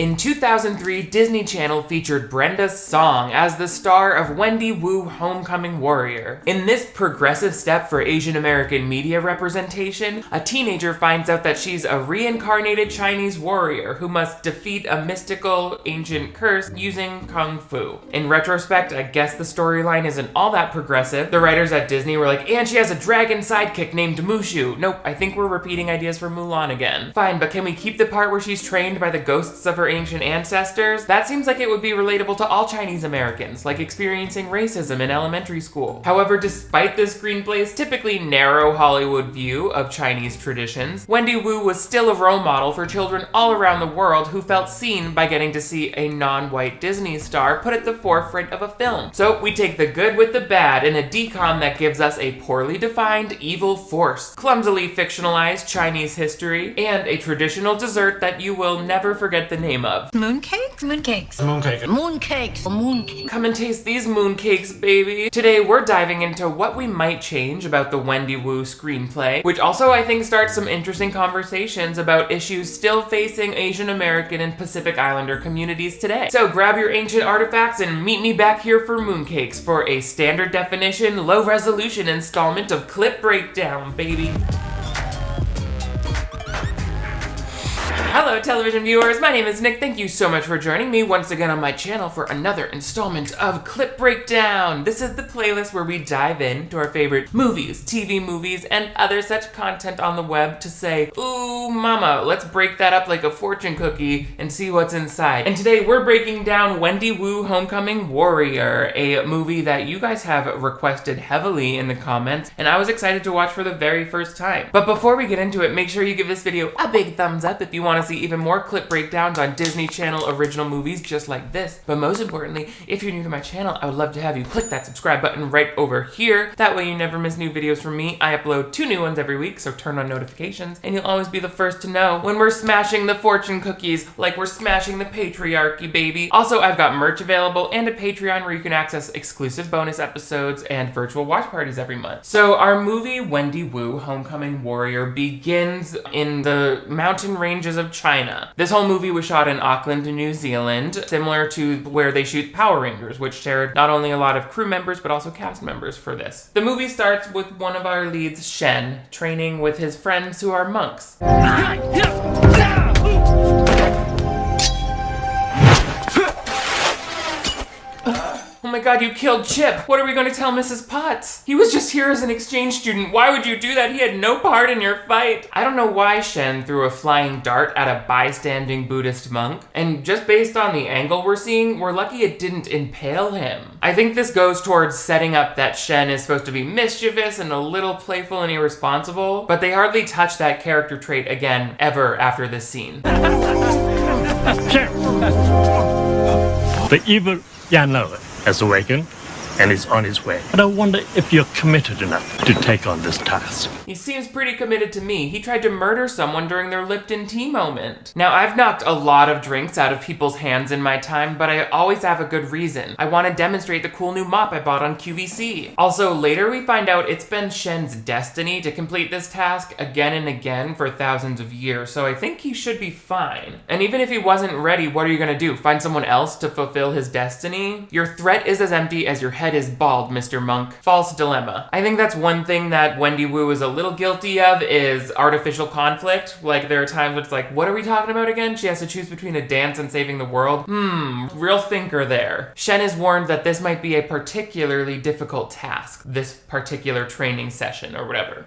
In 2003, Disney Channel featured Brenda Song as the star of Wendy Wu Homecoming Warrior. In this progressive step for Asian American media representation, a teenager finds out that she's a reincarnated Chinese warrior who must defeat a mystical ancient curse using kung fu. In retrospect, I guess the storyline isn't all that progressive. The writers at Disney were like, and she has a dragon sidekick named Mushu. Nope, I think we're repeating ideas from Mulan again. Fine, but can we keep the part where she's trained by the ghosts of her ancient ancestors? That seems like it would be relatable to all Chinese Americans, like experiencing racism in elementary school. However, despite this screenplay's typically narrow Hollywood view of Chinese traditions, Wendy Wu was still a role model for children all around the world who felt seen by getting to see a non-white Disney star put at the forefront of a film. So we take the good with the bad in a decom that gives us a poorly defined evil force, clumsily fictionalized Chinese history, and a traditional dessert that you will never forget the name of. Mooncakes? Mooncakes. Mooncake. Mooncakes. Mooncakes. Come and taste these mooncakes, baby. Today we're diving into what we might change about the Wendy Wu screenplay, which also I think starts some interesting conversations about issues still facing Asian American and Pacific Islander communities today. So grab your ancient artifacts and meet me back here for mooncakes for a standard definition, low resolution installment of Clip Breakdown, baby. Hello television viewers, my name is Nick. Thank you so much for joining me once again on my channel for another installment of Clip Breakdown. This is the playlist where we dive into our favorite movies, TV movies, and other such content on the web to say, ooh mama, let's break that up like a fortune cookie and see what's inside. And today we're breaking down Wendy Wu Homecoming Warrior, a movie that you guys have requested heavily in the comments, and I was excited to watch for the very first time. But before we get into it, make sure you give this video a big thumbs up if you want to see even more clip breakdowns on Disney Channel original movies just like this. But most importantly, if you're new to my channel, I would love to have you click that subscribe button right over here. That way you never miss new videos from me. I upload 2 new ones every week, so turn on notifications and you'll always be the first to know when we're smashing the fortune cookies like we're smashing the patriarchy, baby. Also, I've got merch available and a Patreon where you can access exclusive bonus episodes and virtual watch parties every month. So our movie Wendy Wu Homecoming Warrior begins in the mountain ranges of China. This whole movie was shot in Auckland, New Zealand, similar to where they shoot Power Rangers, which shared not only a lot of crew members, but also cast members for this. The movie starts with one of our leads, Shen, training with his friends who are monks. Oh my god, you killed Chip! What are we going to tell Mrs. Potts? He was just here as an exchange student. Why would you do that? He had no part in your fight. I don't know why Shen threw a flying dart at a bystanding Buddhist monk. And just based on the angle we're seeing, we're lucky it didn't impale him. I think this goes towards setting up that Shen is supposed to be mischievous and a little playful and irresponsible, but they hardly touch that character trait again ever after this scene. The evil Yanlo has awakened and is on his way. But I wonder if you're committed enough to take on this task. He seems pretty committed to me. He tried to murder someone during their Lipton tea moment. Now, I've knocked a lot of drinks out of people's hands in my time, but I always have a good reason. I want to demonstrate the cool new mop I bought on QVC. Also, later we find out it's been Shen's destiny to complete this task again and again for thousands of years, so I think he should be fine. And even if he wasn't ready, what are you gonna do? Find someone else to fulfill his destiny? Your threat is as empty as your head is bald, Mr. Monk. False dilemma. I think that's one thing that Wendy Wu is a little guilty of is artificial conflict. Like, there are times where it's like, what are we talking about again? She has to choose between a dance and saving the world. Real thinker there. Shen is warned that this might be a particularly difficult task, this particular training session or whatever.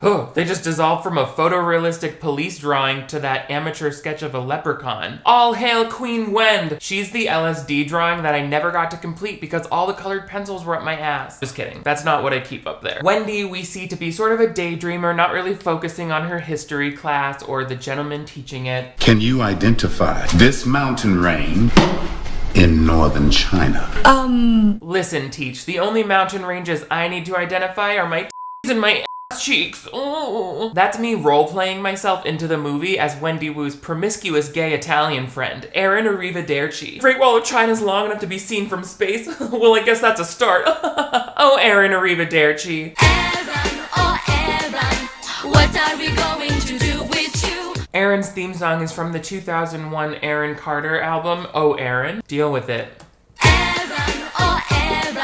Oh, they just dissolved from a photorealistic police drawing to that amateur sketch of a leprechaun. All hail Queen Wend! She's the LSD drawing that I never got to complete because all the colored pencils were up my ass. Just kidding. That's not what I keep up there. Wendy we see to be sort of a daydreamer, not really focusing on her history class or the gentleman teaching it. Can you identify this mountain range in northern China? Listen, Teach, the only mountain ranges I need to identify are my and my cheeks. Oh. That's me role-playing myself into the movie as Wendy Wu's promiscuous gay Italian friend, Erin Arrivederci. Great Wall of China's long enough to be seen from space? Well, I guess that's a start. Oh, Erin Arrivederci. Erin, oh Erin, What are we going to do with you? Aaron's theme song is from the 2001 Aaron Carter album, Oh Aaron. Deal with it. Aaron, oh Aaron,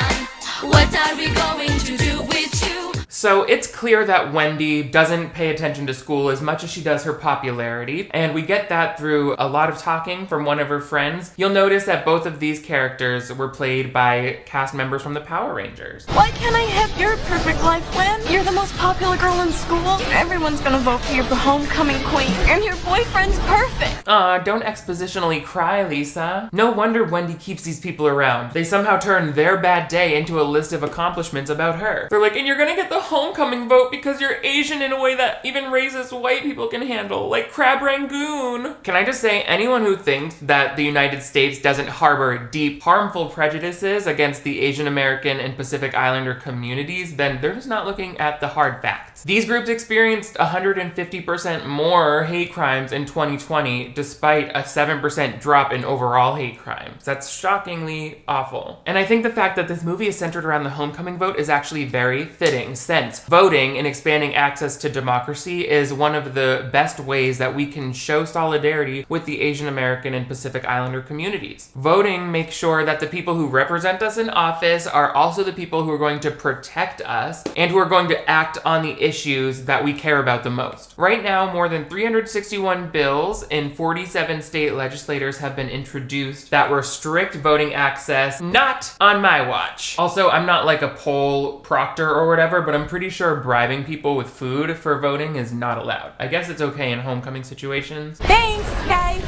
what are we going to do with you? So it's clear that Wendy doesn't pay attention to school as much as she does her popularity, and we get that through a lot of talking from one of her friends. You'll notice that both of these characters were played by cast members from the Power Rangers. Why can't I have your perfect life, Wen? You're the most popular girl in school. Everyone's gonna vote for you for homecoming queen, and your boyfriend's perfect. Aw, don't expositionally cry, Lisa. No wonder Wendy keeps these people around. They somehow turn their bad day into a list of accomplishments about her. They're like, and you're gonna get the homecoming vote because you're Asian in a way that even racist white people can handle, like crab rangoon. Can I just say, anyone who thinks that the United States doesn't harbor deep, harmful prejudices against the Asian American and Pacific Islander communities, then they're just not looking at the hard facts. These groups experienced 150% more hate crimes in 2020, despite a 7% drop in overall hate crimes. That's shockingly awful. And I think the fact that this movie is centered around the homecoming vote is actually very fitting, since voting and expanding access to democracy is one of the best ways that we can show solidarity with the Asian American and Pacific Islander communities. Voting makes sure that the people who represent us in office are also the people who are going to protect us and who are going to act on the issues that we care about the most. Right now, more than 361 bills in 47 state legislators have been introduced that restrict voting access, not on my watch. Also, I'm not like a poll proctor or whatever, but I'm pretty sure bribing people with food for voting is not allowed. I guess it's okay in homecoming situations. Thanks, guys.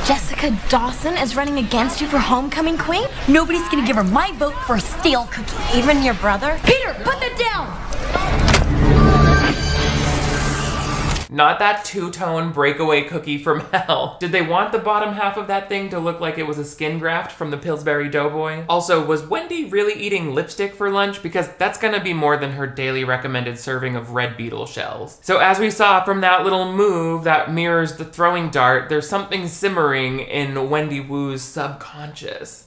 Jessica Dawson is running against you for homecoming queen? Nobody's gonna give her my vote for a stale cookie. Even your brother? Peter, put that down! Not that two-tone breakaway cookie from hell. Did they want the bottom half of that thing to look like it was a skin graft from the Pillsbury Doughboy? Also, was Wendy really eating lipstick for lunch? Because that's gonna be more than her daily recommended serving of red beetle shells. So as we saw from that little move that mirrors the throwing dart, there's something simmering in Wendy Wu's subconscious.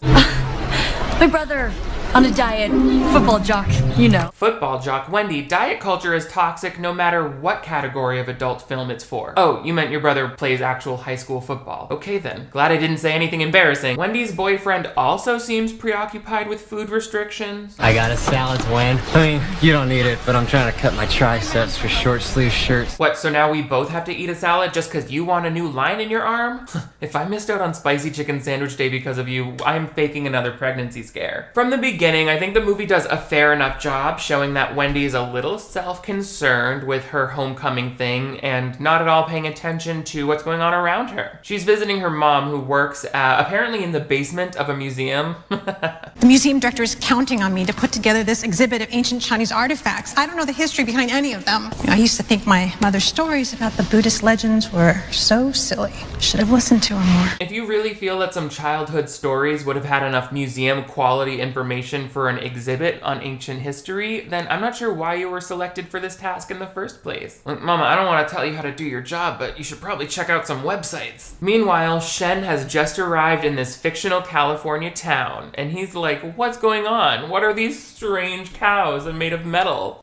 My brother, on a diet, football jock, you know. Football jock Wendy, diet culture is toxic no matter what category of adult film it's for. Oh, you meant your brother plays actual high school football. Okay then, glad I didn't say anything embarrassing. Wendy's boyfriend also seems preoccupied with food restrictions. I got a salad, Wen. I mean, you don't need it, but I'm trying to cut my triceps for short sleeve shirts. What, so now we both have to eat a salad just because you want a new line in your arm? If I missed out on spicy chicken sandwich day because of you, I'm faking another pregnancy scare. From the beginning, I think the movie does a fair enough job showing that Wendy is a little self-concerned with her homecoming thing and not at all paying attention to what's going on around her. She's visiting her mom, who works apparently in the basement of a museum. The museum director is counting on me to put together this exhibit of ancient Chinese artifacts. I don't know the history behind any of them. I used to think my mother's stories about the Buddhist legends were so silly. Should have listened to her more. If you really feel that some childhood stories would have had enough museum quality information for an exhibit on ancient history, then I'm not sure why you were selected for this task in the first place. Like, Mama, I don't want to tell you how to do your job, but you should probably check out some websites. Meanwhile, Shen has just arrived in this fictional California town, and he's like, what's going on? What are these strange cows made of metal?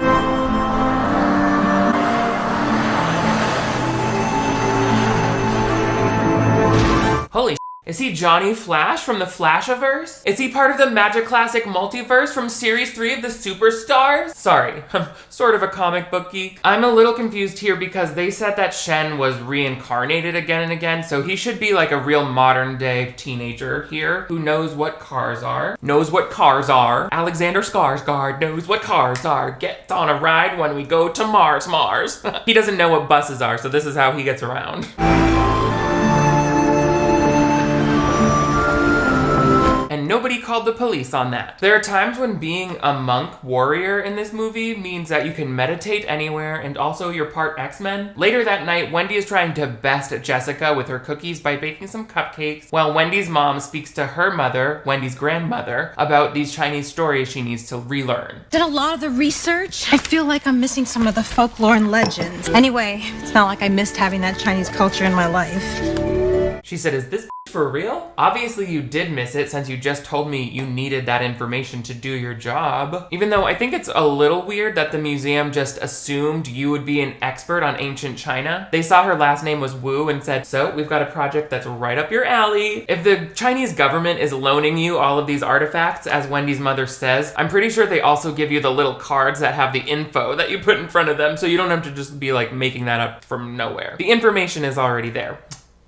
Holy is he Johnny Flash from the Flashiverse? Is he part of the Magic Classic multiverse from Series 3 of the Superstars? Sorry, I'm sort of a comic book geek. I'm a little confused here because they said that Shen was reincarnated again and again, so he should be like a real modern day teenager here who knows what cars are. Knows what cars are. Alexander Skarsgård knows what cars are. Gets on a ride when we go to Mars. He doesn't know what buses are, so this is how he gets around. And nobody called the police on that. There are times when being a monk warrior in this movie means that you can meditate anywhere and also you're part X-Men. Later that night, Wendy is trying to best Jessica with her cookies by baking some cupcakes, while Wendy's mom speaks to her mother, Wendy's grandmother, about these Chinese stories she needs to relearn. Did a lot of the research. I feel like I'm missing some of the folklore and legends. Anyway, it's not like I missed having that Chinese culture in my life. She said, is this For real? Obviously you did miss it since you just told me you needed that information to do your job. Even though I think it's a little weird that the museum just assumed you would be an expert on ancient China. They saw her last name was Wu and said, so we've got a project that's right up your alley. If the Chinese government is loaning you all of these artifacts, as Wendy's mother says, I'm pretty sure they also give you the little cards that have the info that you put in front of them, so you don't have to just be like making that up from nowhere. The information is already there.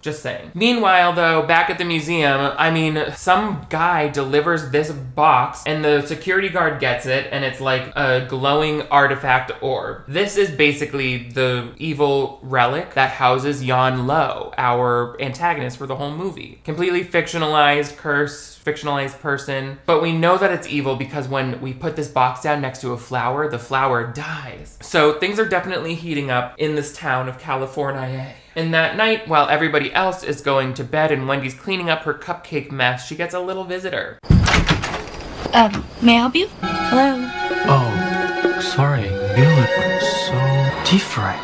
Just saying. Meanwhile, though, back at the museum, I mean, some guy delivers this box and the security guard gets it and it's like a glowing artifact orb. This is basically the evil relic that houses Yan Lo, our antagonist for the whole movie. Completely fictionalized curse, fictionalized person, but we know that it's evil because when we put this box down next to a flower, the flower dies. So things are definitely heating up in this town of California. And that night, while everybody else is going to bed and Wendy's cleaning up her cupcake mess, she gets a little visitor. May I help you? Hello. Oh, sorry. You look so different.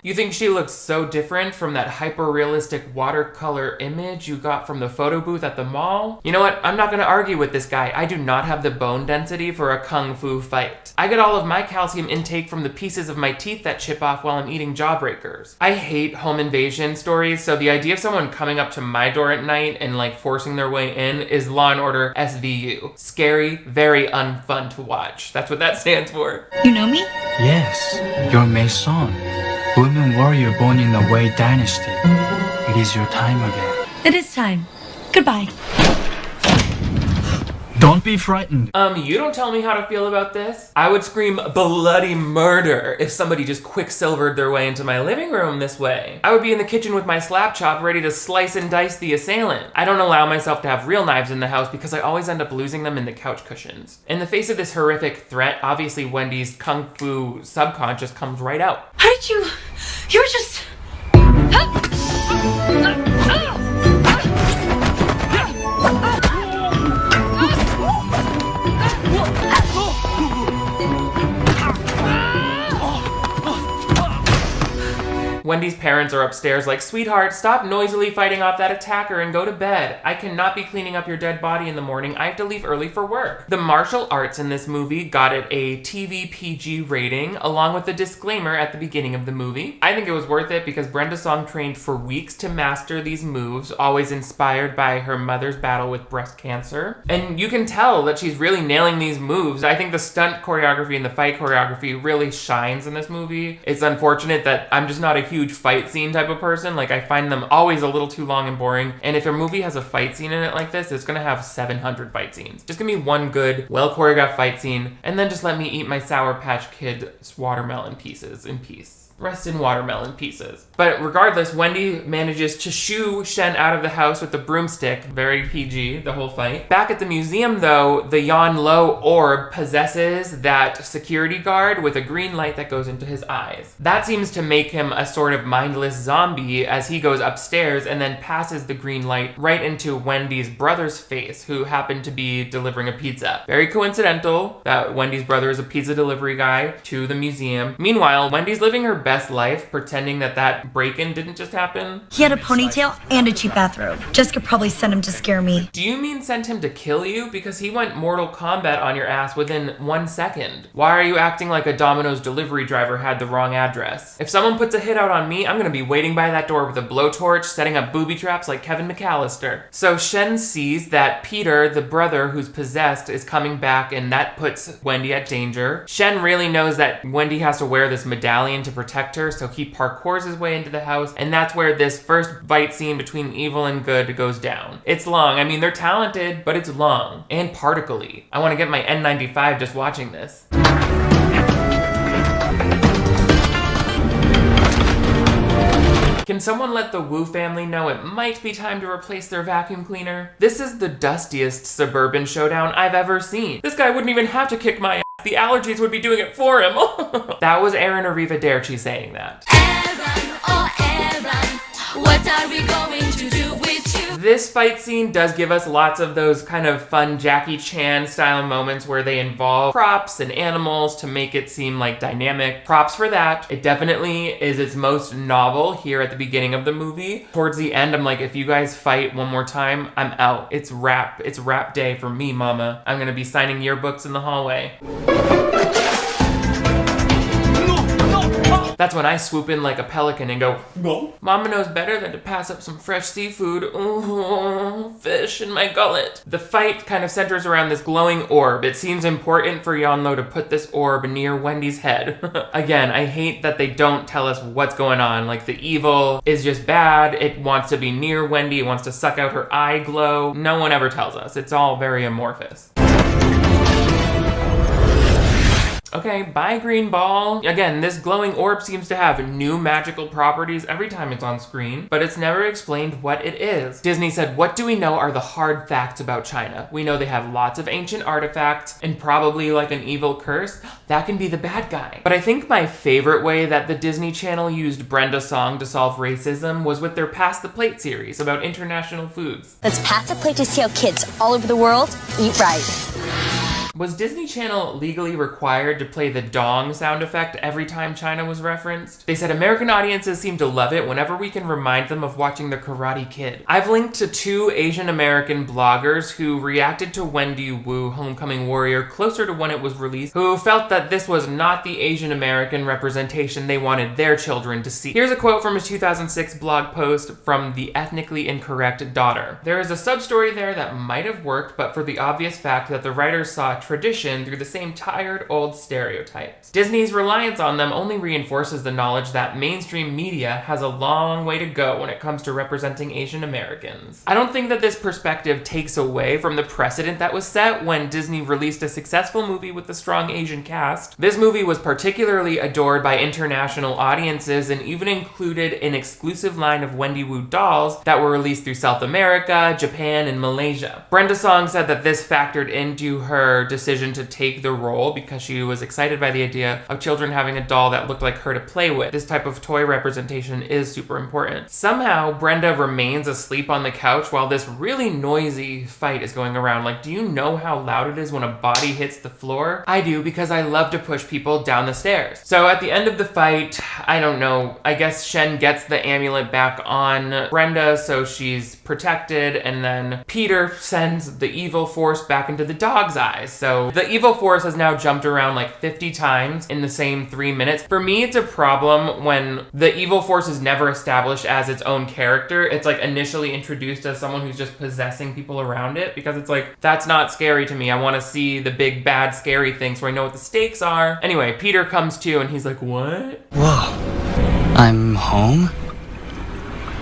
You think she looks so different from that hyper-realistic watercolor image you got from the photo booth at the mall? You know what? I'm not gonna argue with this guy. I do not have the bone density for a kung fu fight. I get all of my calcium intake from the pieces of my teeth that chip off while I'm eating Jawbreakers. I hate home invasion stories, so the idea of someone coming up to my door at night and like forcing their way in is Law & Order SVU. Scary, very unfun to watch. That's what that stands for. You know me? Yes, you're Maison. Women warrior born in the Wei dynasty. It is your time again. It is time. Goodbye. Don't be frightened. You don't tell me how to feel about this. I would scream bloody murder if somebody just quicksilvered their way into my living room this way. I would be in the kitchen with my slap chop ready to slice and dice the assailant. I don't allow myself to have real knives in the house because I always end up losing them in the couch cushions. In the face of this horrific threat, obviously Wendy's kung fu subconscious comes right out. How did you were just... Wendy's parents are upstairs like, sweetheart, stop noisily fighting off that attacker and go to bed. I cannot be cleaning up your dead body in the morning. I have to leave early for work. The martial arts in this movie got it a TV PG rating, along with a disclaimer at the beginning of the movie. I think it was worth it because Brenda Song trained for weeks to master these moves, always inspired by her mother's battle with breast cancer. And you can tell that she's really nailing these moves. I think the stunt choreography and the fight choreography really shines in this movie. It's unfortunate that I'm just not a huge fight scene type of person. Like, I find them always a little too long and boring. And if a movie has a fight scene in it like this, it's gonna have 700 fight scenes. Just give me one good, well choreographed fight scene, and then just let me eat my Sour Patch Kids watermelon pieces in peace. Rest in watermelon pieces. But regardless, Wendy manages to shoo Shen out of the house with the broomstick. Very PG, the whole fight. Back at the museum though, the Yan Lo orb possesses that security guard with a green light that goes into his eyes. That seems to make him a sort of mindless zombie as he goes upstairs and then passes the green light right into Wendy's brother's face, who happened to be delivering a pizza. Very coincidental that Wendy's brother is a pizza delivery guy to the museum. Meanwhile, Wendy's living her best life, pretending that that break-in didn't just happen. He had a ponytail and a cheap bathrobe. Jessica probably sent him to scare me. Do you mean sent him to kill you? Because he went Mortal Kombat on your ass within 1 second. Why are you acting like a Domino's delivery driver had the wrong address? If someone puts a hit out on me, I'm gonna be waiting by that door with a blowtorch, setting up booby traps like Kevin McAllister. So Shen sees that Peter, the brother who's possessed, is coming back, and that puts Wendy at danger. Shen really knows that Wendy has to wear this medallion to protect her, so he parkours his way into the house, and that's where this first fight scene between evil and good goes down. It's long. I mean, they're talented, but it's long. And particle-y. I want to get my N95 just watching this. Can someone let the Wu family know it might be time to replace their vacuum cleaner? This is the dustiest suburban showdown I've ever seen. This guy wouldn't even have to kick my ass. The allergies would be doing it for him. That was Aaron Arrivederci saying that. Aaron, oh Aaron, what are we going to do with you? this fight scene does give us lots of those kind of fun Jackie Chan style moments where they involve props and animals to make it seem like dynamic. Props for that. It definitely is its most novel here at the beginning of the movie. Towards the end, I'm like, if you guys fight one more time, I'm out. It's rap day for me, mama. I'm gonna be signing yearbooks in the hallway. That's when I swoop in like a pelican and go, "Go." Mama knows better than to pass up some fresh seafood. Ooh, fish in my gullet. The fight kind of centers around this glowing orb. It seems important for Yanlo to put this orb near Wendy's head. Again, I hate that they don't tell us what's going on. Like, the evil is just bad. It wants to be near Wendy. It wants to suck out her eye glow. No one ever tells us. It's all very amorphous. Okay, bye green ball. Again, this glowing orb seems to have new magical properties every time it's on screen, but it's never explained what it is. Disney said, what do we know are the hard facts about China? We know they have lots of ancient artifacts and probably like an evil curse. That can be the bad guy. But I think my favorite way that the Disney Channel used Brenda Song to solve racism was with their Pass the Plate series about international foods. Let's pass the plate to see how kids all over the world eat right. Was Disney Channel legally required to play the dong sound effect every time China was referenced? They said American audiences seem to love it whenever we can remind them of watching The Karate Kid. I've linked to 2 Asian American bloggers who reacted to Wendy Wu Homecoming Warrior closer to when it was released, who felt that this was not the Asian American representation they wanted their children to see. Here's a quote from a 2006 blog post from The Ethnically Incorrect Daughter. There is a sub-story there that might have worked, but for the obvious fact that the writers saw tradition through the same tired old stereotypes. Disney's reliance on them only reinforces the knowledge that mainstream media has a long way to go when it comes to representing Asian Americans. I don't think that this perspective takes away from the precedent that was set when Disney released a successful movie with a strong Asian cast. This movie was particularly adored by international audiences and even included an exclusive line of Wendy Wu dolls that were released through South America, Japan, and Malaysia. Brenda Song said that this factored into her decision to take the role because she was excited by the idea of children having a doll that looked like her to play with. This type of toy representation is super important. Somehow, Brenda remains asleep on the couch while this really noisy fight is going around. Like, do you know how loud it is when a body hits the floor? I do, because I love to push people down the stairs. So at the end of the fight, I don't know, I guess Shen gets the amulet back on Brenda so she's protected, and then Peter sends the evil force back into the dog's eyes. So the evil force has now jumped around like 50 times in the same 3 minutes. For me, it's a problem when the evil force is never established as its own character. It's like initially introduced as someone who's just possessing people around it, because it's like, that's not scary to me. I want to see the big bad scary thing so I know what the stakes are. Anyway, Peter comes to and he's like, what? Whoa, I'm home?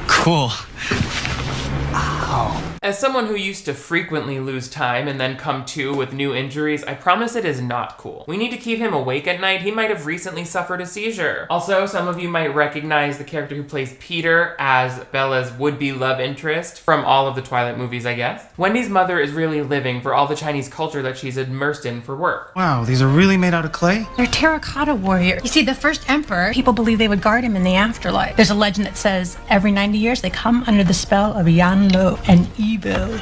Cool. Ow. As someone who used to frequently lose time and then come to with new injuries, I promise it is not cool. We need to keep him awake at night. He might have recently suffered a seizure. Also, some of you might recognize the character who plays Peter as Bella's would-be love interest from all of the Twilight movies, I guess. Wendy's mother is really living for all the Chinese culture that she's immersed in for work. Wow, these are really made out of clay? They're terracotta warriors. You see, the first emperor, people believe they would guard him in the afterlife. There's a legend that says every 90 years they come under the spell of Yanlo, an evil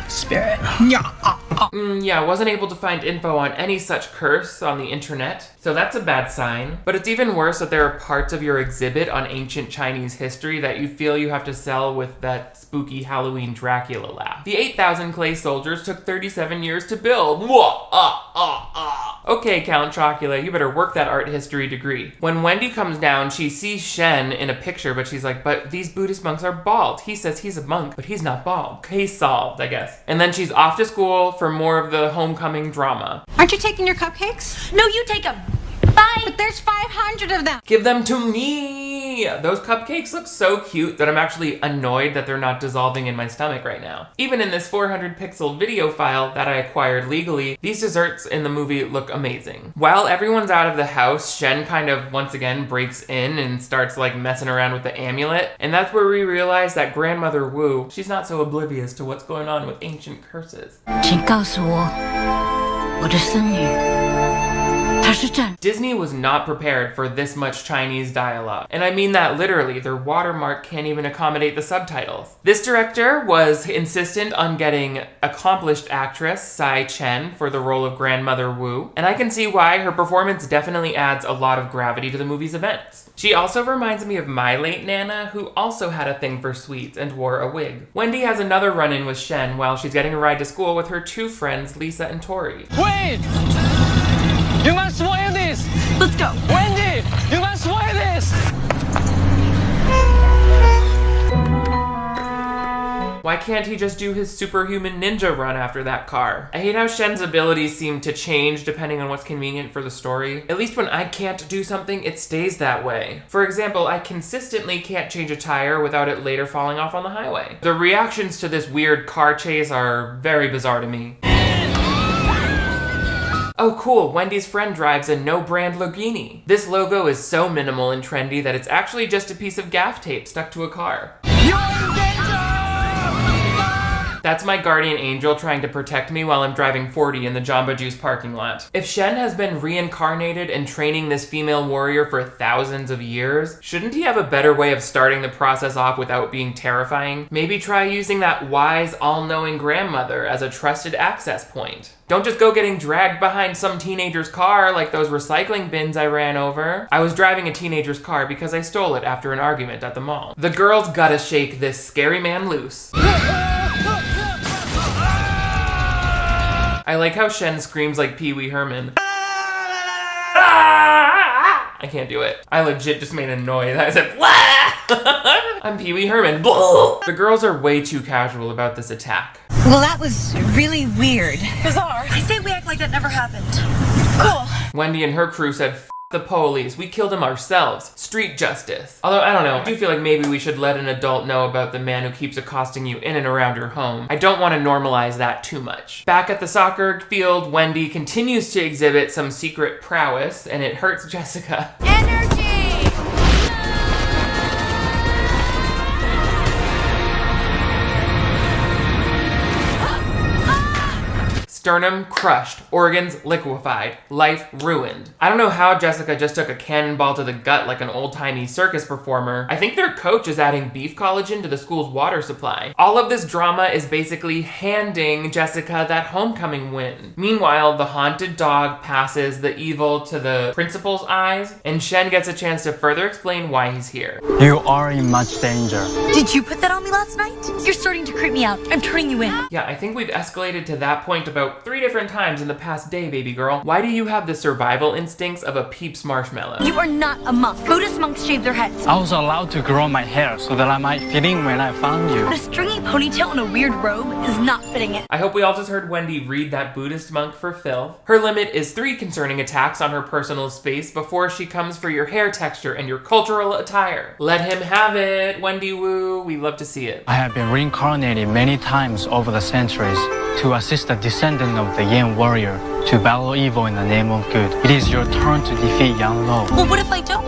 spirit. Yeah, wasn't able to find info on any such curse on the internet, so that's a bad sign. But it's even worse that there are parts of your exhibit on ancient Chinese history that you feel you have to sell with that spooky Halloween Dracula laugh. The 8,000 clay soldiers took 37 years to build. Okay, Count Chocula, you better work that art history degree. When Wendy comes down, she sees Shen in a picture, but she's like, but these Buddhist monks are bald. He says he's a monk, but he's not bald. Case solved, I guess. And then she's off to school for more of the homecoming drama. Aren't you taking your cupcakes? No, you take them. Bye. But there's 500 of them. Give them to me! Those cupcakes look so cute that I'm actually annoyed that they're not dissolving in my stomach right now. Even in this 400 pixel video file that I acquired legally, these desserts in the movie look amazing. While everyone's out of the house, Shen kind of once again breaks in and starts like messing around with the amulet. And that's where we realize that Grandmother Wu, she's not so oblivious to what's going on with ancient curses. 请告诉我，我的孙女， Disney was not prepared for this much Chinese dialogue. And I mean that literally, their watermark can't even accommodate the subtitles. This director was insistent on getting accomplished actress Tsai Chen for the role of Grandmother Wu, and I can see why. Her performance definitely adds a lot of gravity to the movie's events. She also reminds me of my late Nana, who also had a thing for sweets and wore a wig. Wendy has another run-in with Shen while she's getting a ride to school with her two friends, Lisa and Tori. Wait! You must wear this! Let's go. Wendy! You must wear this! Why can't he just do his superhuman ninja run after that car? I hate how Shen's abilities seem to change depending on what's convenient for the story. At least when I can't do something, it stays that way. For example, I consistently can't change a tire without it later falling off on the highway. The reactions to this weird car chase are very bizarre to me. Oh cool, Wendy's friend drives a no-brand Lamborghini. This logo is so minimal and trendy that it's actually just a piece of gaff tape stuck to a car. That's my guardian angel trying to protect me while I'm driving 40 in the Jamba Juice parking lot. If Shen has been reincarnated and training this female warrior for thousands of years, shouldn't he have a better way of starting the process off without being terrifying? Maybe try using that wise, all-knowing grandmother as a trusted access point. Don't just go getting dragged behind some teenager's car like those recycling bins I ran over. I was driving a teenager's car because I stole it after an argument at the mall. The girls gotta shake this scary man loose. I like how Shen screams like Pee Wee Herman. I can't do it. I legit just made a noise. I said, I'm Pee Wee Herman. The girls are way too casual about this attack. Well, that was really weird. Bizarre. I say we act like that never happened. Cool. Wendy and her crew said, F the police, we killed him ourselves. Street justice. Although, I don't know, I do feel like maybe we should let an adult know about the man who keeps accosting you in and around your home. I don't want to normalize that too much. Back at the soccer field, Wendy continues to exhibit some secret prowess, and it hurts Jessica. Energy! Sternum crushed, organs liquefied, life ruined. I don't know how Jessica just took a cannonball to the gut like an old-timey circus performer. I think their coach is adding beef collagen to the school's water supply. All of this drama is basically handing Jessica that homecoming win. Meanwhile, the haunted dog passes the evil to the principal's eyes, and Shen gets a chance to further explain why he's here. You are in much danger. Did you put that on me last night? You're starting to creep me out. I'm turning you in. Yeah, I think we've escalated to that point about 3 different times in the past day, baby girl. Why do you have the survival instincts of a Peeps marshmallow? You are not a monk. Buddhist monks shave their heads. I was allowed to grow my hair so that I might fit in when I found you. But a stringy ponytail and a weird robe is not fitting it. I hope we all just heard Wendy read that Buddhist monk for filth. Her limit is 3 concerning attacks on her personal space before she comes for your hair texture and your cultural attire. Let him have it, Wendy Wu. We love to see it. I have been reincarnated many times over the centuries to assist a descendant of the Yan warrior to battle evil in the name of good. It is your turn to defeat Yang Lo. Well, what if I don't?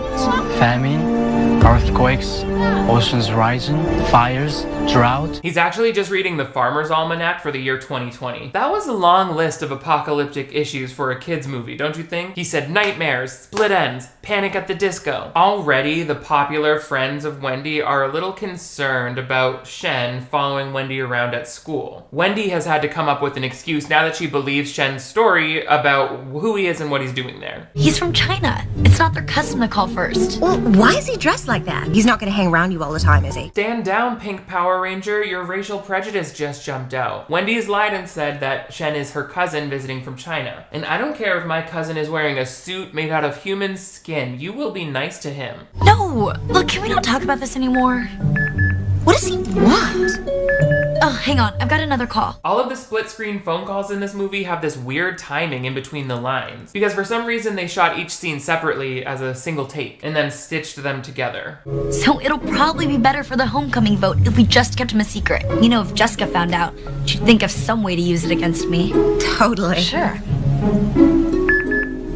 Famine, earthquakes, oceans rising, fires, drought. He's actually just reading the Farmer's Almanac for the year 2020. That was a long list of apocalyptic issues for a kid's movie, don't you think? He said nightmares, split ends, Panic at the Disco. Already, the popular friends of Wendy are a little concerned about Shen following Wendy around at school. Wendy has had to come up with an excuse now that she believes Shen's story about who he is and what he's doing there. He's from China. It's not their custom to call first. Well, why is he dressed like that? He's not gonna hang around you all the time, is he? Stand down, Pink Power Ranger. Your racial prejudice just jumped out. Wendy's lied and said that Shen is her cousin visiting from China. And I don't care if my cousin is wearing a suit made out of human skin. You will be nice to him. No! Look, can we not talk about this anymore? What does he want? Oh, hang on. I've got another call. All of the split-screen phone calls in this movie have this weird timing in between the lines. Because for some reason, they shot each scene separately as a single take and then stitched them together. So it'll probably be better for the homecoming vote if we just kept him a secret. You know, if Jessica found out, she'd think of some way to use it against me. Totally. Sure.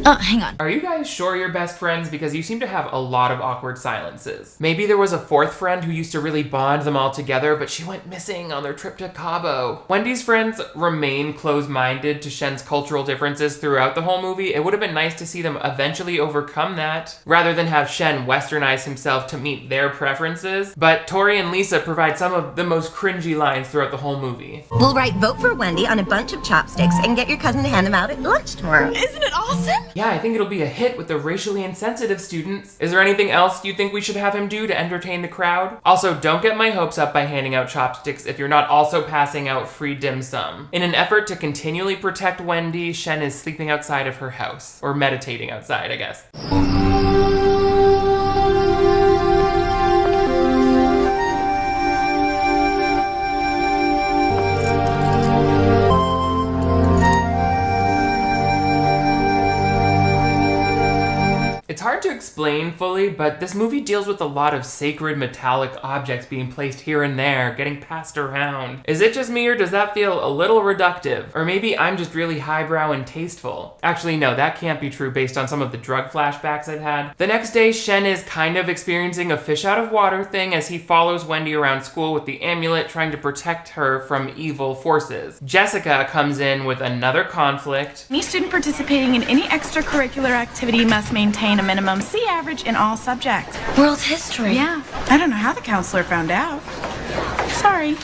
Hang on. Are you guys sure you're best friends? Because you seem to have a lot of awkward silences. Maybe there was a fourth friend who used to really bond them all together, but she went missing on their trip to Cabo. Wendy's friends remain closed-minded to Shen's cultural differences throughout the whole movie. It would have been nice to see them eventually overcome that, rather than have Shen westernize himself to meet their preferences. But Tori and Lisa provide some of the most cringy lines throughout the whole movie. We'll write vote for Wendy on a bunch of chopsticks and get your cousin to hand them out at lunch tomorrow. Isn't it awesome? Yeah, I think it'll be a hit with the racially insensitive students. Is there anything else you think we should have him do to entertain the crowd? Also, don't get my hopes up by handing out chopsticks if you're not also passing out free dim sum. In an effort to continually protect Wendy, Shen is sleeping outside of her house. Or meditating outside, I guess. It's hard to explain fully, but this movie deals with a lot of sacred metallic objects being placed here and there, getting passed around. Is it just me, or does that feel a little reductive? Or maybe I'm just really highbrow and tasteful. Actually, no, that can't be true based on some of the drug flashbacks I've had. The next day, Shen is kind of experiencing a fish out of water thing as he follows Wendy around school with the amulet, trying to protect her from evil forces. Jessica comes in with another conflict. Any student participating in any extracurricular activity must maintain a minimum C average in all subjects. World history. Yeah. I don't know how the counselor found out. Sorry.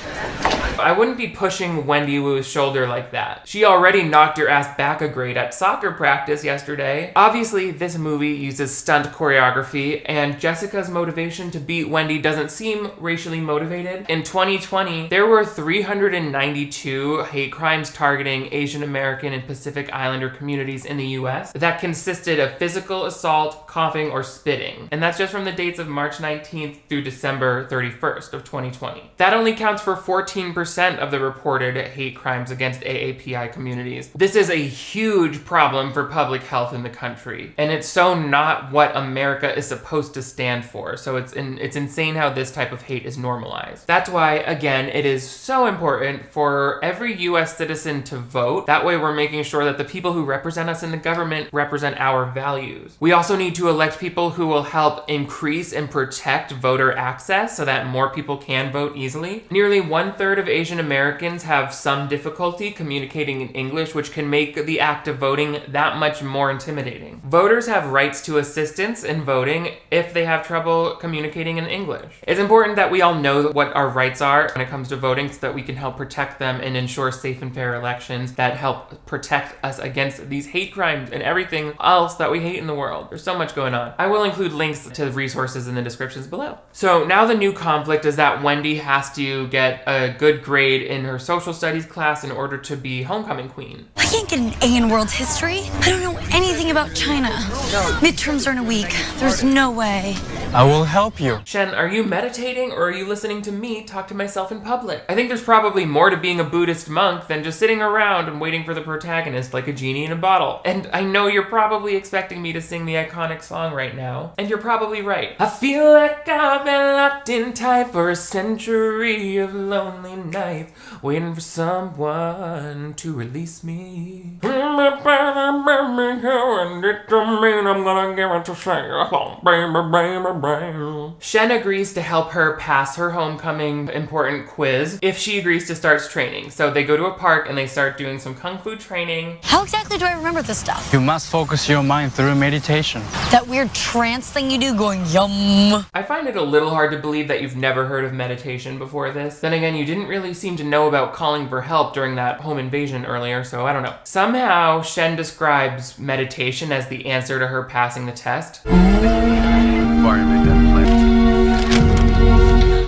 I wouldn't be pushing Wendy Wu's shoulder like that. She already knocked your ass back a grade at soccer practice yesterday. Obviously, this movie uses stunt choreography, and Jessica's motivation to beat Wendy doesn't seem racially motivated. In 2020, there were 392 hate crimes targeting Asian American and Pacific Islander communities in the US that consisted of physical assault, coughing, or spitting. And that's just from the dates of March 19th through December 31st of 2020. That only counts for 14% of the reported hate crimes against AAPI communities. This is a huge problem for public health in the country, and it's so not what America is supposed to stand for. So it's insane how this type of hate is normalized. That's why, again, it is so important for every US citizen to vote. That way we're making sure that the people who represent us in the government represent our values. We also need to elect people who will help increase and protect voter access so that more people can vote easily. Nearly 1/3 of Asian Americans have some difficulty communicating in English, which can make the act of voting that much more intimidating. Voters have rights to assistance in voting if they have trouble communicating in English. It's important that we all know what our rights are when it comes to voting so that we can help protect them and ensure safe and fair elections that help protect us against these hate crimes and everything else that we hate in the world. There's so much going on. I will include links to resources in the descriptions below. So now the new conflict is that Wendy has to get a good grade in her social studies class in order to be homecoming queen. I can't get an A in world history. I don't know anything about China. Midterms are in a week. There's no way. I will help you. Shen, are you meditating or are you listening to me talk to myself in public? I think there's probably more to being a Buddhist monk than just sitting around and waiting for the protagonist like a genie in a bottle. And I know you're probably expecting me to sing the iconic song right now, and you're probably right. I feel like I've been locked in tight for a century of lonely nights, waiting for someone to release me. Shen agrees to help her pass her homecoming important quiz if she agrees to start training. So they go to a park and they start doing some kung fu training. How exactly do I remember this stuff? You must focus your mind through meditation. That weird trance thing you do going yum. I find it a little hard to believe that you've never heard of meditation before this. Then again, you didn't really seem to know about calling for help during that home invasion earlier, so I don't know. Somehow, Shen describes meditation as the answer to her passing the test.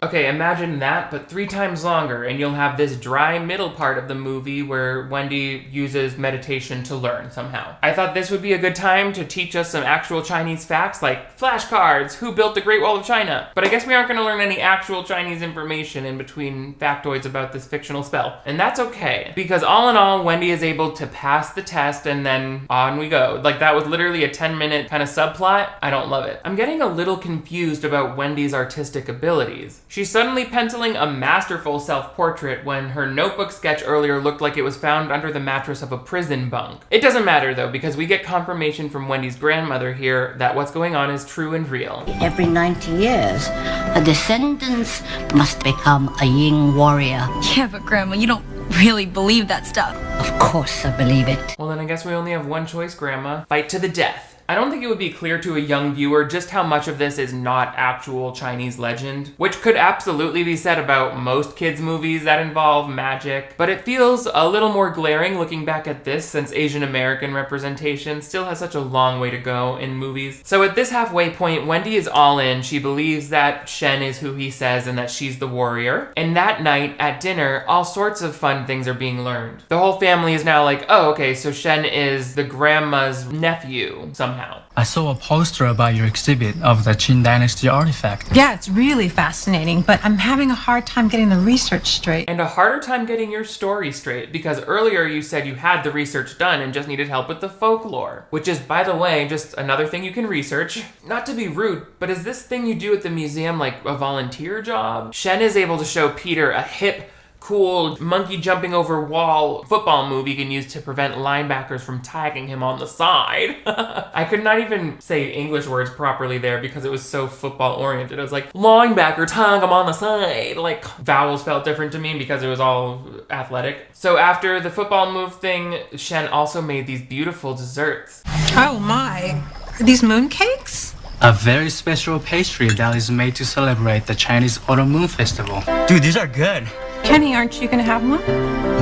Okay, imagine that, but 3 times longer, and you'll have this dry middle part of the movie where Wendy uses meditation to learn somehow. I thought this would be a good time to teach us some actual Chinese facts like flashcards, who built the Great Wall of China. But I guess we aren't going to learn any actual Chinese information in between factoids about this fictional spell. And that's okay, because all in all, Wendy is able to pass the test and then on we go. Like, that was literally a 10-minute kind of subplot. I don't love it. I'm getting a little confused about Wendy's artistic abilities. She's suddenly penciling a masterful self-portrait when her notebook sketch earlier looked like it was found under the mattress of a prison bunk. It doesn't matter though, because we get confirmation from Wendy's grandmother here that what's going on is true and real. Every 90 years, a descendant must become a yin warrior. Yeah, but Grandma, you don't really believe that stuff. Of course I believe it. Well, then I guess we only have one choice, Grandma. Fight to the death. I don't think it would be clear to a young viewer just how much of this is not actual Chinese legend, which could absolutely be said about most kids' movies that involve magic, but it feels a little more glaring looking back at this since Asian American representation still has such a long way to go in movies. So at this halfway point, Wendy is all in. She believes that Shen is who he says and that she's the warrior. And that night at dinner, all sorts of fun things are being learned. The whole family is now like, oh, okay, so Shen is the grandma's nephew somehow. I saw a poster about your exhibit of the Qin Dynasty artifact. Yeah, it's really fascinating, but I'm having a hard time getting the research straight. And a harder time getting your story straight, because earlier you said you had the research done and just needed help with the folklore. Which is, by the way, just another thing you can research. Not to be rude, but is this thing you do at the museum like a volunteer job? Shen is able to show Peter a hip, cool monkey jumping over wall football move he can use to prevent linebackers from tagging him on the side. I could not even say English words properly there because it was so football oriented. I was like, linebacker, tag him on the side. Like, vowels felt different to me because it was all athletic. So after the football move thing, Shen also made these beautiful desserts. Oh my, are these mooncakes? A very special pastry that is made to celebrate the Chinese Autumn Moon Festival. Dude, these are good. Kenny, aren't you gonna have one?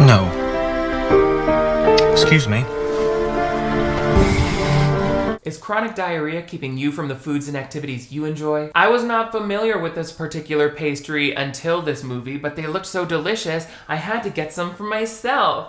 No. Excuse me. Is chronic diarrhea keeping you from the foods and activities you enjoy? I was not familiar with this particular pastry until this movie, but they looked so delicious, I had to get some for myself.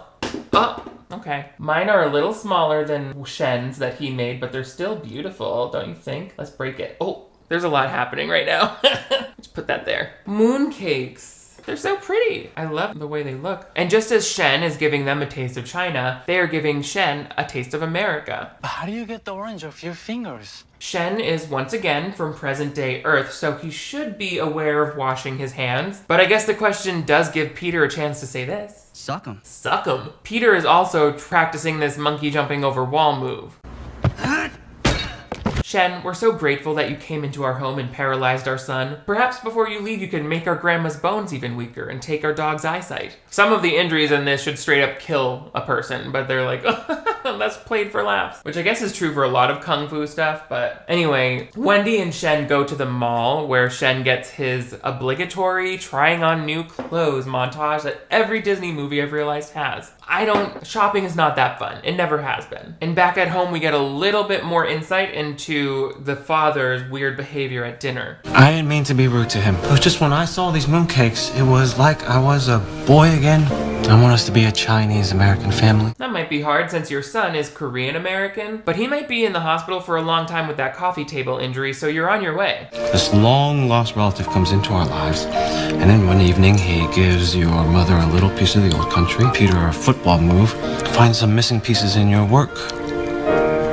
Oh, okay. Mine are a little smaller than Shen's that he made, but they're still beautiful, don't you think? Let's break it. Oh, there's a lot happening right now. Let's put that there. Mooncakes. They're so pretty. I love the way they look. And just as Shen is giving them a taste of China, they are giving Shen a taste of America. How do you get the orange off your fingers? Shen is once again from present-day Earth, so he should be aware of washing his hands. But I guess the question does give Peter a chance to say this. Suck 'em. Suck 'em. Peter is also practicing this monkey jumping over wall move. Shen, we're so grateful that you came into our home and paralyzed our son. Perhaps before you leave you can make our grandma's bones even weaker and take our dog's eyesight. Some of the injuries in this should straight up kill a person, but they're like, that's played for laughs. Which I guess is true for a lot of kung fu stuff, but anyway. Wendy and Shen go to the mall where Shen gets his obligatory trying on new clothes montage that every Disney movie I've realized has. Shopping is not that fun. It never has been. And back at home, we get a little bit more insight into the father's weird behavior at dinner. I didn't mean to be rude to him. It was just when I saw these mooncakes, it was like I was a boy again. I want us to be a Chinese-American family. That might be hard since your son is Korean-American, but he might be in the hospital for a long time with that coffee table injury, so you're on your way. This long-lost relative comes into our lives, and then one evening he gives your mother a little piece of the old country, Peter a football move, finds some missing pieces in your work,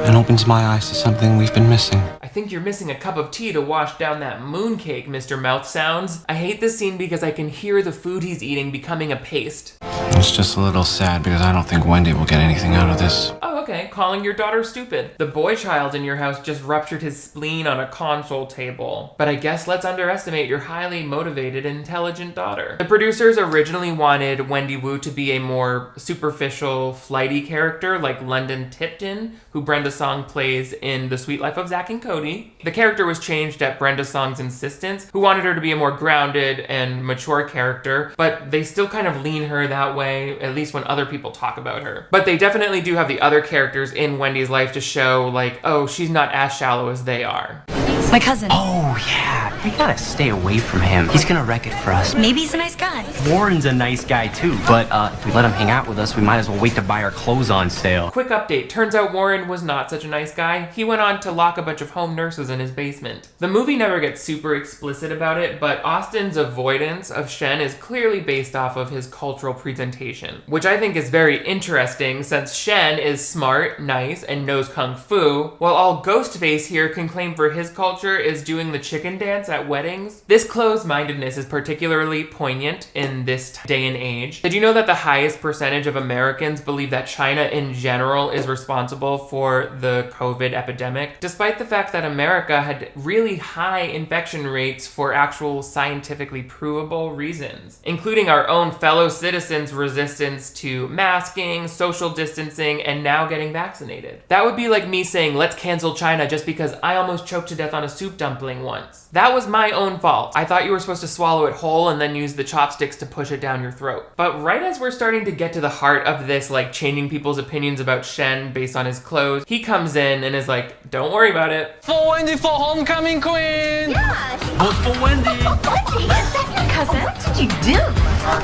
and opens my eyes to something we've been missing. I think you're missing a cup of tea to wash down that mooncake, Mr. Mouth Sounds. I hate this scene because I can hear the food he's eating becoming a paste. It's just a little sad because I don't think Wendy will get anything out of this. Oh, okay. Calling your daughter stupid. The boy child in your house just ruptured his spleen on a console table. But I guess let's underestimate your highly motivated, intelligent daughter. The producers originally wanted Wendy Wu to be a more superficial, flighty character like London Tipton, who Brenda Song plays in The Sweet Life of Zack and Cody. The character was changed at Brenda Song's insistence, who wanted her to be a more grounded and mature character, but they still kind of lean her that way, at least when other people talk about her. But they definitely do have the other characters in Wendy's life to show, like, oh, she's not as shallow as they are. My cousin. Oh, yeah. We gotta stay away from him. He's gonna wreck it for us. Maybe he's a nice guy. guy. Warren's a nice guy too, but if we let him hang out with us, we might as well wait to buy our clothes on sale. Quick update, turns out Warren was not such a nice guy. He went on to lock a bunch of home nurses in his basement. The movie never gets super explicit about it, but Austin's avoidance of Shen is clearly based off of his cultural presentation, which I think is very interesting since Shen is smart, nice, and knows kung fu, while all Ghostface here can claim for his culture is doing the chicken dance at weddings. This closed-mindedness is particularly poignant in this day and age. Did you know that the highest percentage of Americans believe that China in general is responsible for the COVID epidemic, despite the fact that America had really high infection rates for actual scientifically provable reasons, including our own fellow citizens' resistance to masking, social distancing, and now getting vaccinated. That would be like me saying, let's cancel China just because I almost choked to death on a soup dumpling once. That was my own fault. I thought you were supposed to swallow it whole and then use the chopsticks to push it down your throat. But right as we're starting to get to the heart of this, like changing people's opinions about Shen based on his clothes, he comes in and is like, don't worry about it. For Wendy for homecoming queen! Yeah. Vote for Wendy! Wendy, is that your cousin? What did you do?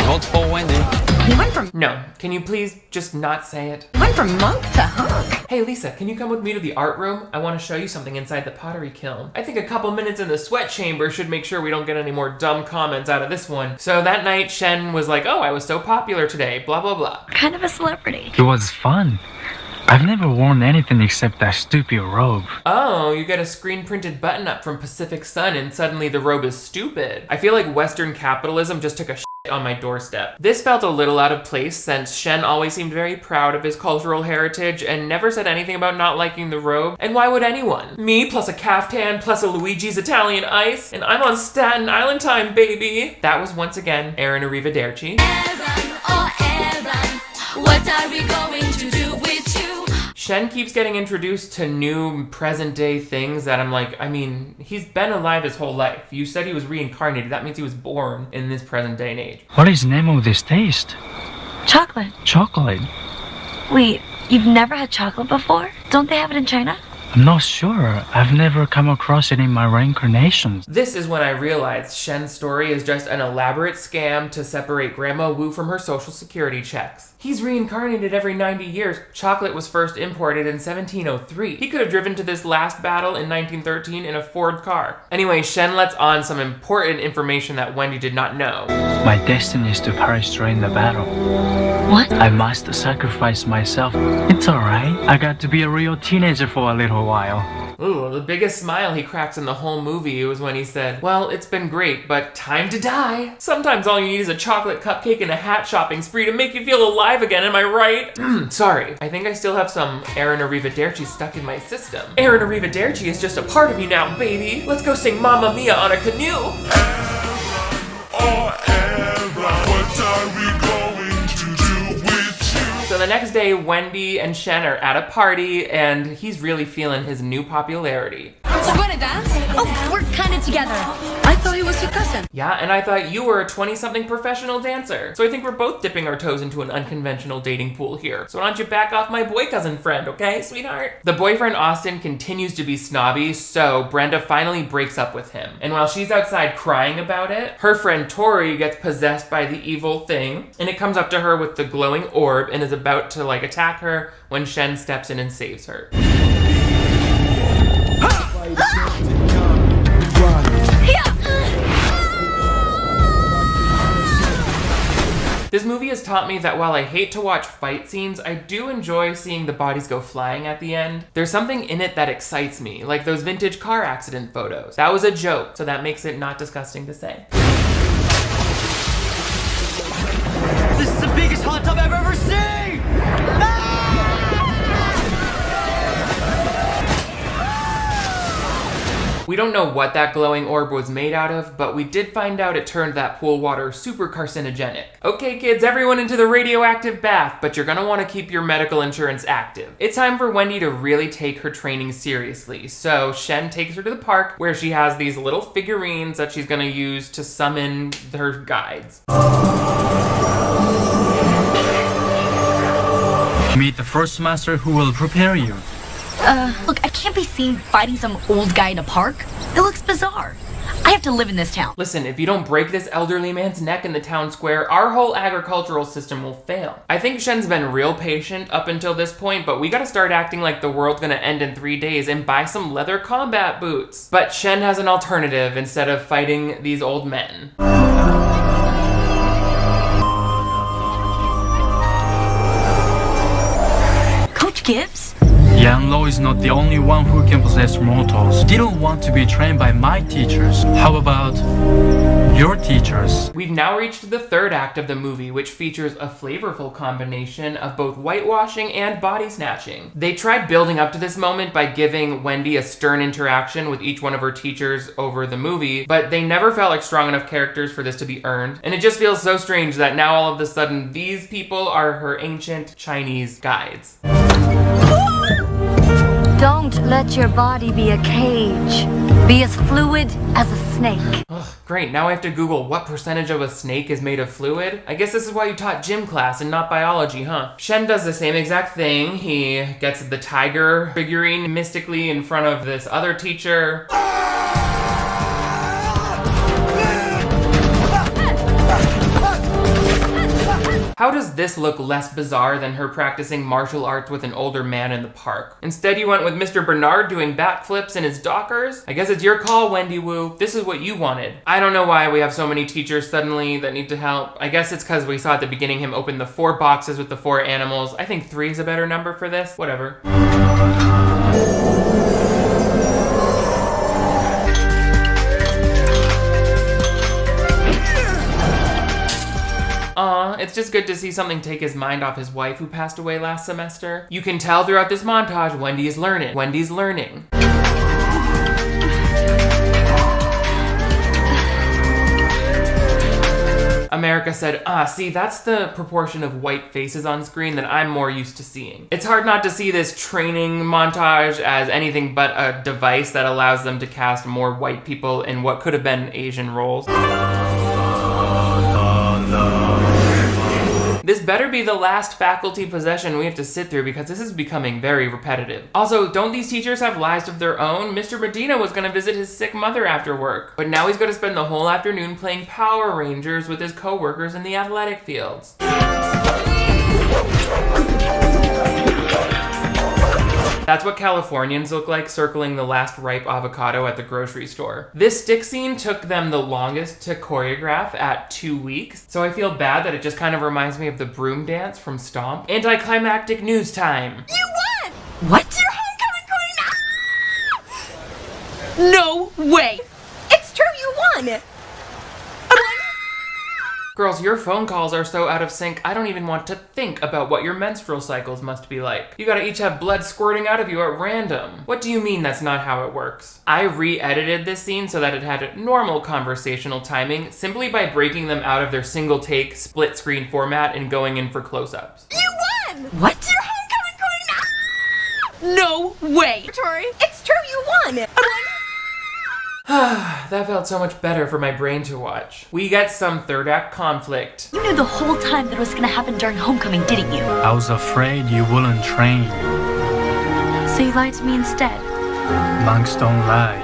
Vote for Wendy. He went from No, can you please just not say it? went from monk to hunk. Hey Lisa, can you come with me to the art room? I want to show you something inside the pottery kiln. I think a couple minutes in the sweat chamber should make sure we don't get any more dumb comments out of this one. So that night, Shen was like, oh, I was so popular today, blah, blah, blah. Kind of a celebrity. It was fun. I've never worn anything except that stupid robe. Oh, you get a screen-printed button-up from Pacific Sun and suddenly the robe is stupid. I feel like Western capitalism just took a shit on my doorstep. This felt a little out of place since Shen always seemed very proud of his cultural heritage and never said anything about not liking the robe. And why would anyone? Me plus a caftan plus a Luigi's Italian Ice, and I'm on Staten Island time, baby. That was once again Aaron Arrivederci. Aaron, oh Aaron, what are we going to do with you? Shen keeps getting introduced to new present day things that I'm like, I mean, he's been alive his whole life. You said he was reincarnated. That means he was born in this present day and age. What is the name of this taste? Chocolate. Chocolate. Wait, you've never had chocolate before? Don't they have it in China? I'm not sure. I've never come across it in my reincarnations. This is when I realized Shen's story is just an elaborate scam to separate Grandma Wu from her social security checks. He's reincarnated every 90 years. Chocolate was first imported in 1703. He could have driven to this last battle in 1913 in a Ford car. Anyway, Shen lets on some important information that Wendy did not know. My destiny is to perish during the battle. What? I must sacrifice myself. It's alright. I got to be a real teenager for a little while. Ooh, the biggest smile he cracks in the whole movie was when he said, well, it's been great, but time to die. Sometimes all you need is a chocolate cupcake and a hat shopping spree to make you feel alive again, am I right? Sorry, I think I still have some Aaron Arrivederci stuck in my system. Aaron Arrivederci is just a part of you now, baby. Let's go sing Mamma Mia on a canoe. What are we going to do with you? So the next day, Wendy and Shen are at a party, and he's really feeling his new popularity. So you wanna dance? Oh, we're kind of together. I thought he was your cousin. Yeah, and I thought you were a 20-something professional dancer. So I think we're both dipping our toes into an unconventional dating pool here. So why don't you back off my boy cousin friend, okay, sweetheart? The boyfriend Austin continues to be snobby, so Brenda finally breaks up with him. And while she's outside crying about it, her friend Tori gets possessed by the evil thing, and it comes up to her with the glowing orb and is about to like attack her when Shen steps in and saves her. This movie has taught me that while I hate to watch fight scenes, I do enjoy seeing the bodies go flying at the end. There's something in it that excites me, like those vintage car accident photos. That was a joke, so that makes it not disgusting to say. This is the biggest hot tub I've ever seen! We don't know what that glowing orb was made out of, but we did find out it turned that pool water super carcinogenic. Okay kids, everyone into the radioactive bath, but you're gonna wanna keep your medical insurance active. It's time for Wendy to really take her training seriously. So Shen takes her to the park where she has these little figurines that she's gonna use to summon her guides. Meet the first master who will prepare you. Look, I can't be seen fighting some old guy in a park. It looks bizarre. I have to live in this town. Listen, if you don't break this elderly man's neck in the town square, our whole agricultural system will fail. I think Shen's been real patient up until this point, but we gotta start acting like the world's gonna end in 3 days and buy some leather combat boots. But Shen has an alternative instead of fighting these old men. Coach Gibbs? Yang Lo is not the only one who can possess mortals. Didn't want to be trained by my teachers. How about your teachers? We've now reached the third act of the movie, which features a flavorful combination of both whitewashing and body snatching. They tried building up to this moment by giving Wendy a stern interaction with each one of her teachers over the movie, but they never felt like strong enough characters for this to be earned. And it just feels so strange that now all of a sudden these people are her ancient Chinese guides. Don't let your body be a cage. Be as fluid as a snake. Ugh, great, now I have to Google what percentage of a snake is made of fluid. I guess this is why you taught gym class and not biology, huh? Shen does the same exact thing. He gets the tiger figurine mystically in front of this other teacher. How does this look less bizarre than her practicing martial arts with an older man in the park? Instead, you went with Mr. Bernard doing backflips in his Dockers? I guess it's your call, Wendy Wu. This is what you wanted. I don't know why we have so many teachers suddenly that need to help. I guess it's because we saw at the beginning him open the 4 boxes with the 4 animals. I think 3 is a better number for this. Whatever. It's just good to see something take his mind off his wife who passed away last semester. You can tell throughout this montage, Wendy is learning. Wendy's learning. America said, see, that's the proportion of white faces on screen that I'm more used to seeing. It's hard not to see this training montage as anything but a device that allows them to cast more white people in what could have been Asian roles. This better be the last faculty possession we have to sit through because this is becoming very repetitive. Also, don't these teachers have lives of their own? Mr. Medina was gonna visit his sick mother after work, but now he's gonna spend the whole afternoon playing Power Rangers with his coworkers in the athletic fields. That's what Californians look like circling the last ripe avocado at the grocery store. This stick scene took them the longest to choreograph at 2 weeks, so I feel bad that it just kind of reminds me of the broom dance from Stomp. Anticlimactic news time. You won! What? You're homecoming queen! No way! It's true, you won! Girls, your phone calls are so out of sync, I don't even want to think about what your menstrual cycles must be like. You gotta each have blood squirting out of you at random. What do you mean that's not how it works? I re-edited this scene so that it had normal conversational timing simply by breaking them out of their single take, split screen format and going in for close-ups. You won! What? You're homecoming queen! No way! Tori, it's true, you won! That felt so much better for my brain to watch. We get some third act conflict. You knew the whole time that it was gonna happen during homecoming, didn't you? I was afraid you wouldn't train. So you lied to me instead? Monks don't lie.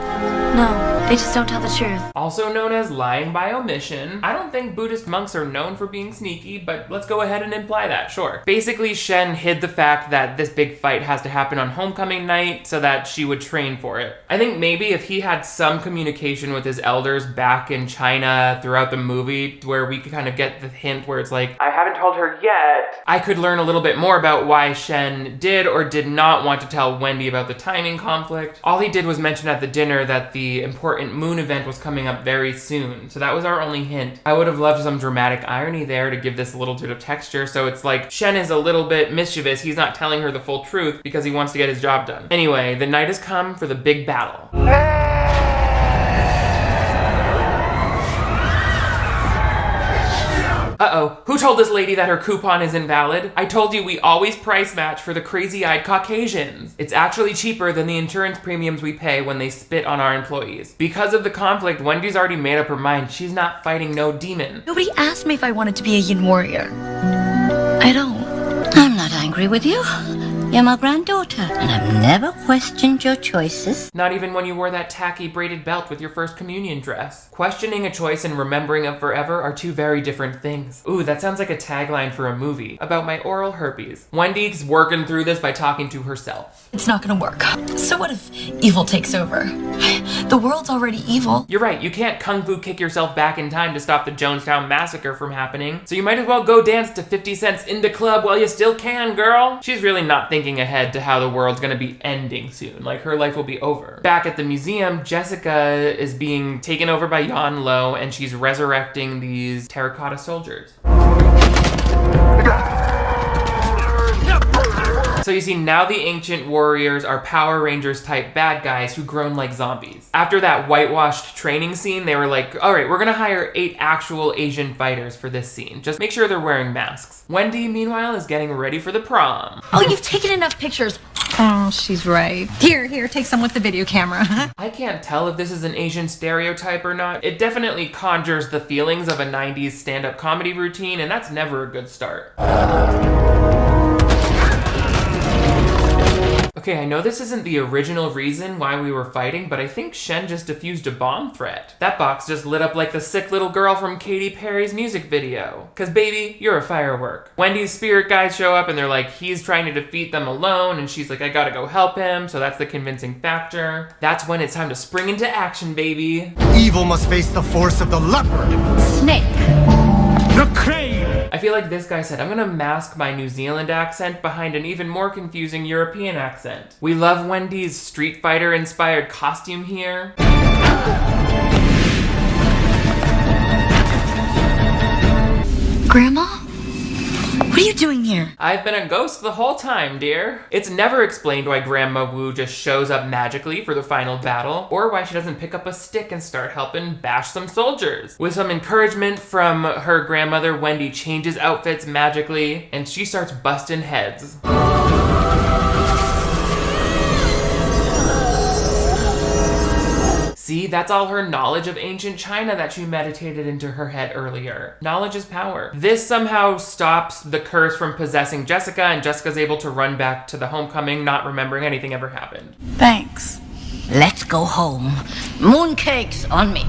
No, they just don't tell the truth. Also known as lying by omission. I don't think Buddhist monks are known for being sneaky, but let's go ahead and imply that, sure. Basically, Shen hid the fact that this big fight has to happen on homecoming night so that she would train for it. I think maybe if he had some communication with his elders back in China throughout the movie, where we could kind of get the hint where it's like, I haven't told her yet, I could learn a little bit more about why Shen did or did not want to tell Wendy about the timing conflict. All he did was mention at the dinner that the important moon event was coming up very soon, so that was our only hint. I would have loved some dramatic irony there to give this a little bit of texture, so it's like Shen is a little bit mischievous. He's not telling her the full truth because he wants to get his job done. Anyway, the night has come for the big battle. Uh-oh, who told this lady that her coupon is invalid? I told you we always price match for the crazy-eyed Caucasians. It's actually cheaper than the insurance premiums we pay when they spit on our employees. Because of the conflict, Wendy's already made up her mind. She's not fighting no demon. Nobody asked me if I wanted to be a yin warrior. I don't. I'm not angry with you. You're my granddaughter, and I've never questioned your choices. Not even when you wore that tacky braided belt with your first communion dress. Questioning a choice and remembering it forever are two very different things. Ooh, that sounds like a tagline for a movie about my oral herpes. Wendy's working through this by talking to herself. It's not gonna work. So what if evil takes over? The world's already evil. You're right, you can't kung fu kick yourself back in time to stop the Jonestown massacre from happening, so you might as well go dance to 50 Cent's In the Club while you still can, girl. She's really not thinking ahead to how the world's gonna be ending soon, like her life will be over. Back at the museum, Jessica is being taken over by Yan Lo, and she's resurrecting these terracotta soldiers. So you see, now the ancient warriors are Power Rangers type bad guys who grown like zombies. After that whitewashed training scene, they were like, all right, we're gonna hire 8 actual Asian fighters for this scene. Just make sure they're wearing masks. Wendy, meanwhile, is getting ready for the prom. Oh, you've taken enough pictures. Oh, she's right. Here, take some with the video camera. I can't tell if this is an Asian stereotype or not. It definitely conjures the feelings of a 90s stand-up comedy routine, and that's never a good start. Okay, I know this isn't the original reason why we were fighting, but I think Shen just defused a bomb threat. That box just lit up like the sick little girl from Katy Perry's music video. Cause baby, you're a firework. Wendy's spirit guides show up and they're like, he's trying to defeat them alone, and she's like, I gotta go help him, so that's the convincing factor. That's when it's time to spring into action, baby. Evil must face the force of the leopard. Snake. The crane. I feel like this guy said, I'm gonna mask my New Zealand accent behind an even more confusing European accent. We love Wendy's Street Fighter inspired costume here. Grandma? What are you doing here? I've been a ghost the whole time, dear. It's never explained why Grandma Wu just shows up magically for the final battle, or why she doesn't pick up a stick and start helping bash some soldiers. With some encouragement from her grandmother, Wendy changes outfits magically, and she starts busting heads. See, that's all her knowledge of ancient China that she meditated into her head earlier. Knowledge is power. This somehow stops the curse from possessing Jessica, and Jessica's able to run back to the homecoming, not remembering anything ever happened. Thanks. Let's go home. Mooncakes on me.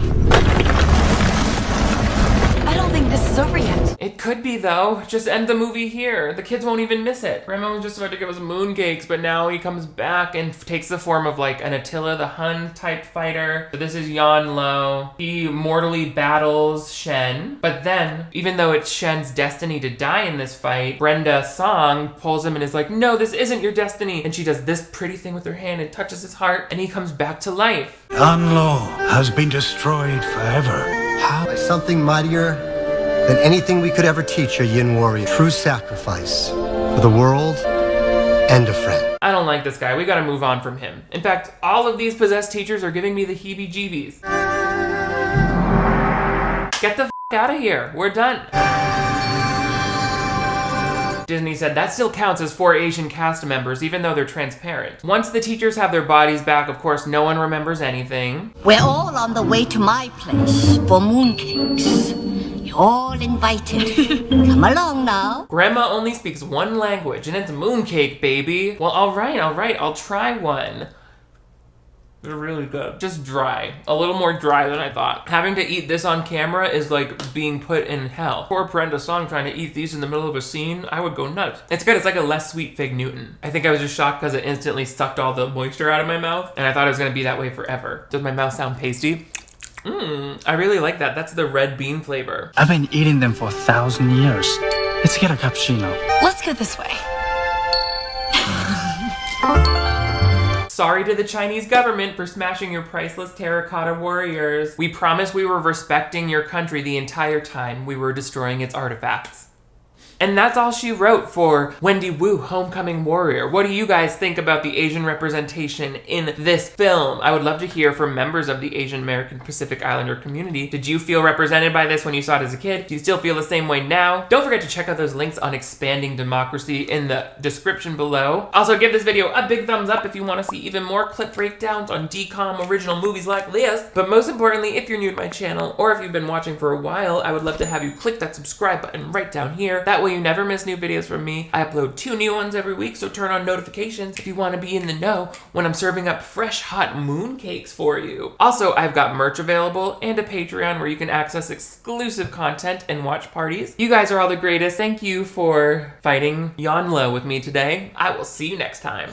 I don't think this is over yet. It could be though. Just end the movie here. The kids won't even miss it. Grandma was just about to give us mooncakes, but now he comes back and takes the form of like an Attila the Hun type fighter. So this is Yan Lo. He mortally battles Shen, but then, even though it's Shen's destiny to die in this fight, Brenda Song pulls him and is like, no, this isn't your destiny. And she does this pretty thing with her hand and touches his heart, and he comes back to life. Yan Lo has been destroyed forever. How? By something mightier than anything we could ever teach a Yin warrior. True sacrifice for the world and a friend. I don't like this guy. We gotta move on from him. In fact, all of these possessed teachers are giving me the heebie-jeebies. Get the f*** out of here. We're done. Disney said that still counts as 4 Asian cast members, even though they're transparent. Once the teachers have their bodies back, of course, no one remembers anything. We're all on the way to my place for mooncakes. You're all invited. Come along now. Grandma only speaks one language, and it's mooncake, baby. Well, all right, I'll try one. They're really good. Just dry. A little more dry than I thought. Having to eat this on camera is like being put in hell. Poor Brenda Song trying to eat these in the middle of a scene, I would go nuts. It's good, it's like a less sweet Fig Newton. I think I was just shocked because it instantly sucked all the moisture out of my mouth, and I thought it was gonna be that way forever. Does my mouth sound pasty? I really like that. That's the red bean flavor. I've been eating them for 1,000 years. Let's get a cappuccino. Let's go this way. Sorry to the Chinese government for smashing your priceless terracotta warriors. We promised we were respecting your country the entire time we were destroying its artifacts. And that's all she wrote for Wendy Wu, Homecoming Warrior. What do you guys think about the Asian representation in this film? I would love to hear from members of the Asian American Pacific Islander community. Did you feel represented by this when you saw it as a kid? Do you still feel the same way now? Don't forget to check out those links on expanding democracy in the description below. Also, give this video a big thumbs up if you want to see even more clip breakdowns on DCOM original movies like this. But most importantly, if you're new to my channel, or if you've been watching for a while, I would love to have you click that subscribe button right down here. That way way you never miss new videos from me. I upload 2 new ones every week, so turn on notifications if you want to be in the know when I'm serving up fresh hot mooncakes for you. Also, I've got merch available and a Patreon where you can access exclusive content and watch parties. You guys are all the greatest. Thank you for fighting Yawn Low with me today. I will see you next time.